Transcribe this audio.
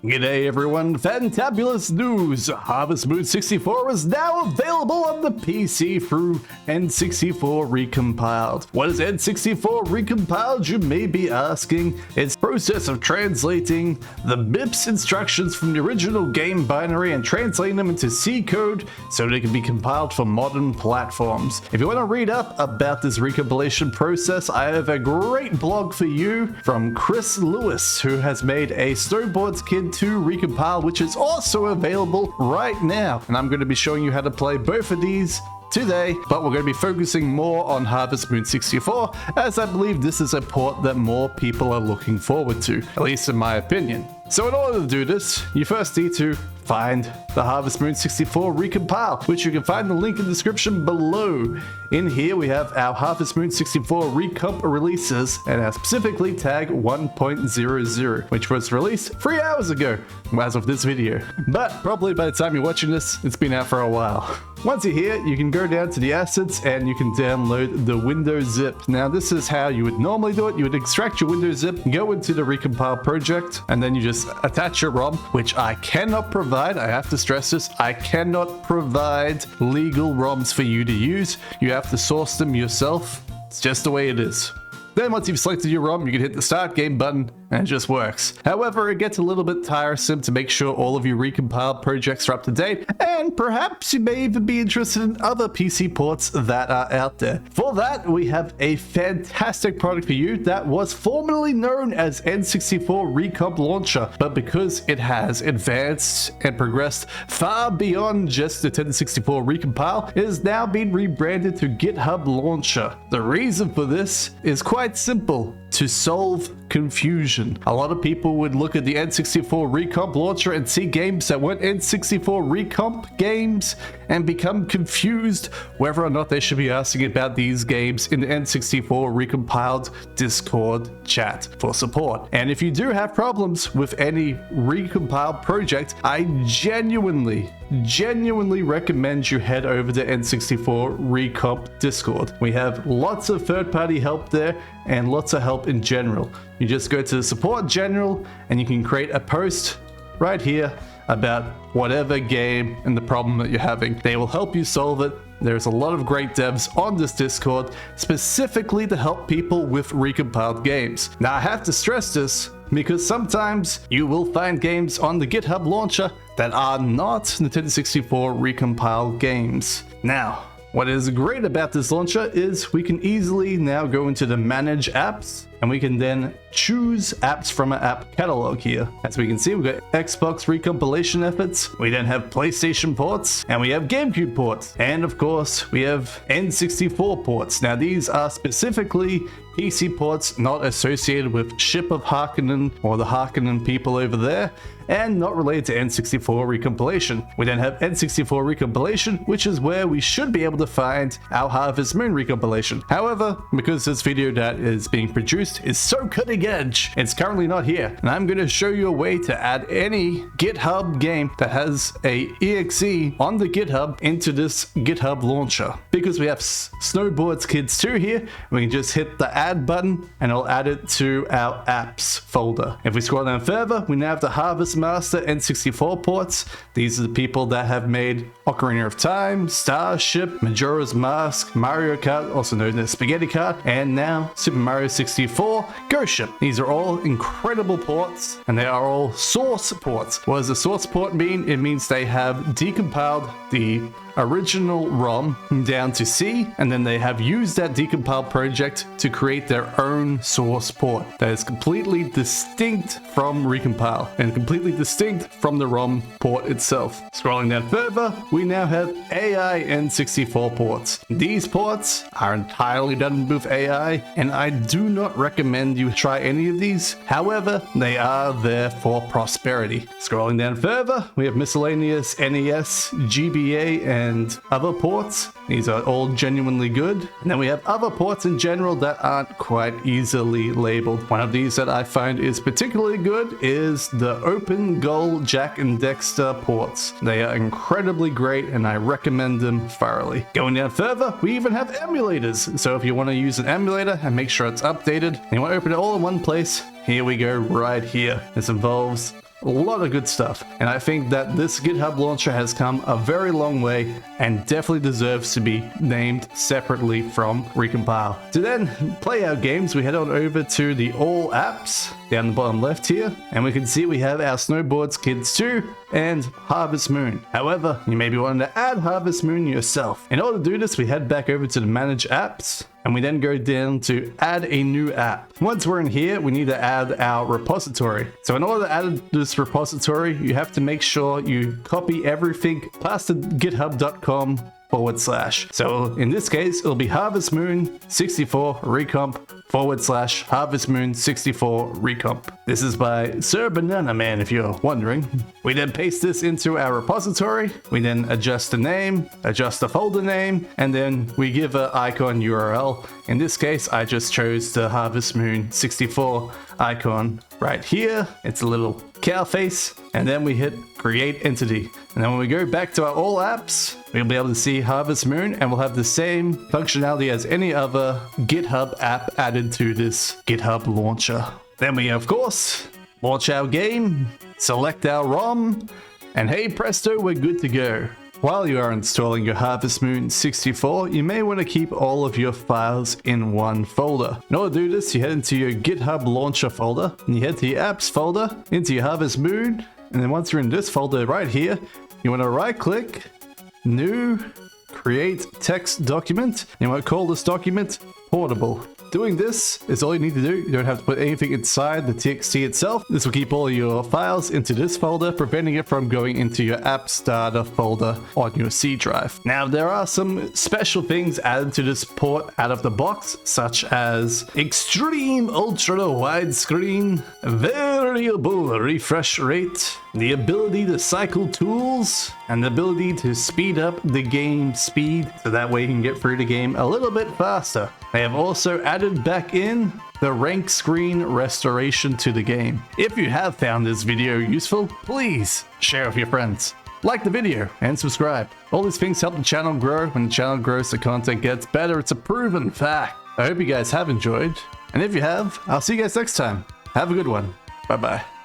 G'day everyone, fantabulous news! Harvest Moon 64 is now available on the PC through N64 Recompiled. What is N64 Recompiled, you may be asking? It's the process of translating the MIPS instructions from the original game binary and translating them into C code so they can be compiled for modern platforms. If you want to read up about this recompilation process, I have a great blog for you from Kris who has made a SnowboardsKids 2 Recompiled, which is also available right now. And I'm going to be showing you how to play both of these today, but we're going to be focusing more on Harvest Moon 64, as I believe this is a port that more people are looking forward to, at least in my opinion. So in order to do this, you first need to find the Harvest Moon 64 Recompile, which you can find the link in the description below. In here we have our Harvest Moon 64 Recomp releases, and our specifically tag 1.00, which was released 3 hours ago as of this video. But probably by the time you're watching this, it's been out for a while. Once you're here, you can go down to the assets and you can download the Windows zip. Now this is how you would normally do it. You would extract your Windows zip, go into the Recompile project, and then you just attach your ROM, which I cannot provide. I have to stress this, I cannot provide legal ROMs for you to use. You have to source them yourself. It's just the way it is. Then once you've selected your ROM, you can hit the start game button and it just works. However, it gets a little bit tiresome to make sure all of your recompiled projects are up to date, and perhaps you may even be interested in other PC ports that are out there. For that, we have a fantastic product for you that was formerly known as N64 RecompLauncher, but because it has advanced and progressed far beyond just the N64 Recompile, it has now been rebranded to Github Launcher. The reason for this is quite simple: to solve confusion. A lot of people would look at the N64 Recomp Launcher and see games that weren't N64 Recomp games and become confused whether or not they should be asking about these games in the N64 Recompiled Discord chat for support. And if you do have problems with any recompiled project, I genuinely recommend you head over to N64 Recomp Discord. We have lots of third-party help there and lots of help in general. You just go to the support general and you can create a post right here about whatever game and the problem that you're having. They will help you solve it. There's a lot of great devs on this Discord specifically to help people with recompiled games. Now I have to stress this because sometimes you will find games on the Github Launcher that are not Nintendo 64 recompiled games. Now, what is great about this launcher is we can easily now go into the Manage Apps, and we can then choose apps from an app catalog here. As we can see, we've got Xbox recompilation efforts, we then have PlayStation ports, and we have GameCube ports, and of course we have N64 ports. Now these are specifically PC ports not associated with Ship of Harkonnen or the Harkonnen people over there, and not related to N64 recompilation. We then have N64 recompilation, which is where we should be able to find our Harvest Moon recompilation. However, because this video that is being produced is so cutting edge, it's currently not here, and I'm going to show you a way to add any GitHub game that has a exe on the GitHub into this GitHub launcher. Because we have SnowboardsKids 2 here, we can just hit the add button and it'll add it to our apps folder. If we scroll down further, we now have the Harvest Master N64 ports. These are the people that have made Ocarina of Time, Starship, Majora's Mask, Mario Kart, also known as Spaghetti Kart, and now Super Mario 64 Ghost Ship. These are all incredible ports, and they are all source ports. What does a source port mean? It means they have decompiled the original ROM down to C, and then they have used that decompiled project to create their own source port that is completely distinct from Recompile and completely distinct from the ROM port itself. Scrolling down further, we now have AI N64 ports. These ports are entirely done with AI, and I do not recommend you try any of these. However, they are there for prosperity. Scrolling down further, we have miscellaneous NES, GBA, and other ports. These are all genuinely good. And then we have other ports in general that aren't quite easily labeled. One of these that I find is particularly good is the Open Goal Jack and Dexter ports. They are incredibly great and I recommend them thoroughly. Going down further, we even have emulators. So if you want to use an emulator and make sure it's updated and you want to open it all in one place, here we go right here. This involves A lot of good stuff. And I think that this GitHub launcher has come a very long way and definitely deserves to be named separately from Recompile. To then play our games, we head on over to the All Apps down the bottom left here, and we can see we have our SnowboardsKids 2 and Harvest Moon. However, you may be wanting to add Harvest Moon yourself. In order to do this, we head back over to the Manage Apps, and we then go down to Add a New App. Once we're in here, we need to add our repository. So in order to add this repository, you have to make sure you copy everything past the github.com/. So in this case, it'll be Harvest Moon 64 Recomp /Harvest Moon 64 Recomp. This is by SrBananaMan, if you're wondering. We then paste this into our repository. We then adjust the name, adjust the folder name, and then we give an icon URL. In this case, I just chose the Harvest Moon 64 icon right here. It's a little cow face, and then we hit create entity. And then when we go back to our all apps, we'll be able to see Harvest Moon, and we'll have the same functionality as any other GitHub app added to this GitHub launcher. Then we, of course, launch our game, select our ROM, and hey presto, we're good to go. While you are installing your Harvest Moon 64, you may want to keep all of your files in one folder. In order to do this, you head into your GitHub Launcher folder, and you head to your Apps folder, into your Harvest Moon, and then once you're in this folder right here, you want to right click, New, Create Text Document, and you want to call this document Portable. Doing this is all you need to do. You don't have to put anything inside the TXT itself. This will keep all your files into this folder, preventing it from going into your app starter folder on your C drive. Now, there are some special things added to this port out of the box, such as extreme ultra widescreen, variable refresh rate, the ability to cycle tools, and the ability to speed up the game speed, so that way you can get through the game a little bit faster. They have also added back in the rank screen restoration to the game. If you have found this video useful, please share with your friends. Like the video and subscribe. All these things help the channel grow. When the channel grows, the content gets better. It's a proven fact. I hope you guys have enjoyed. And if you have, I'll see you guys next time. Have a good one. Bye-bye.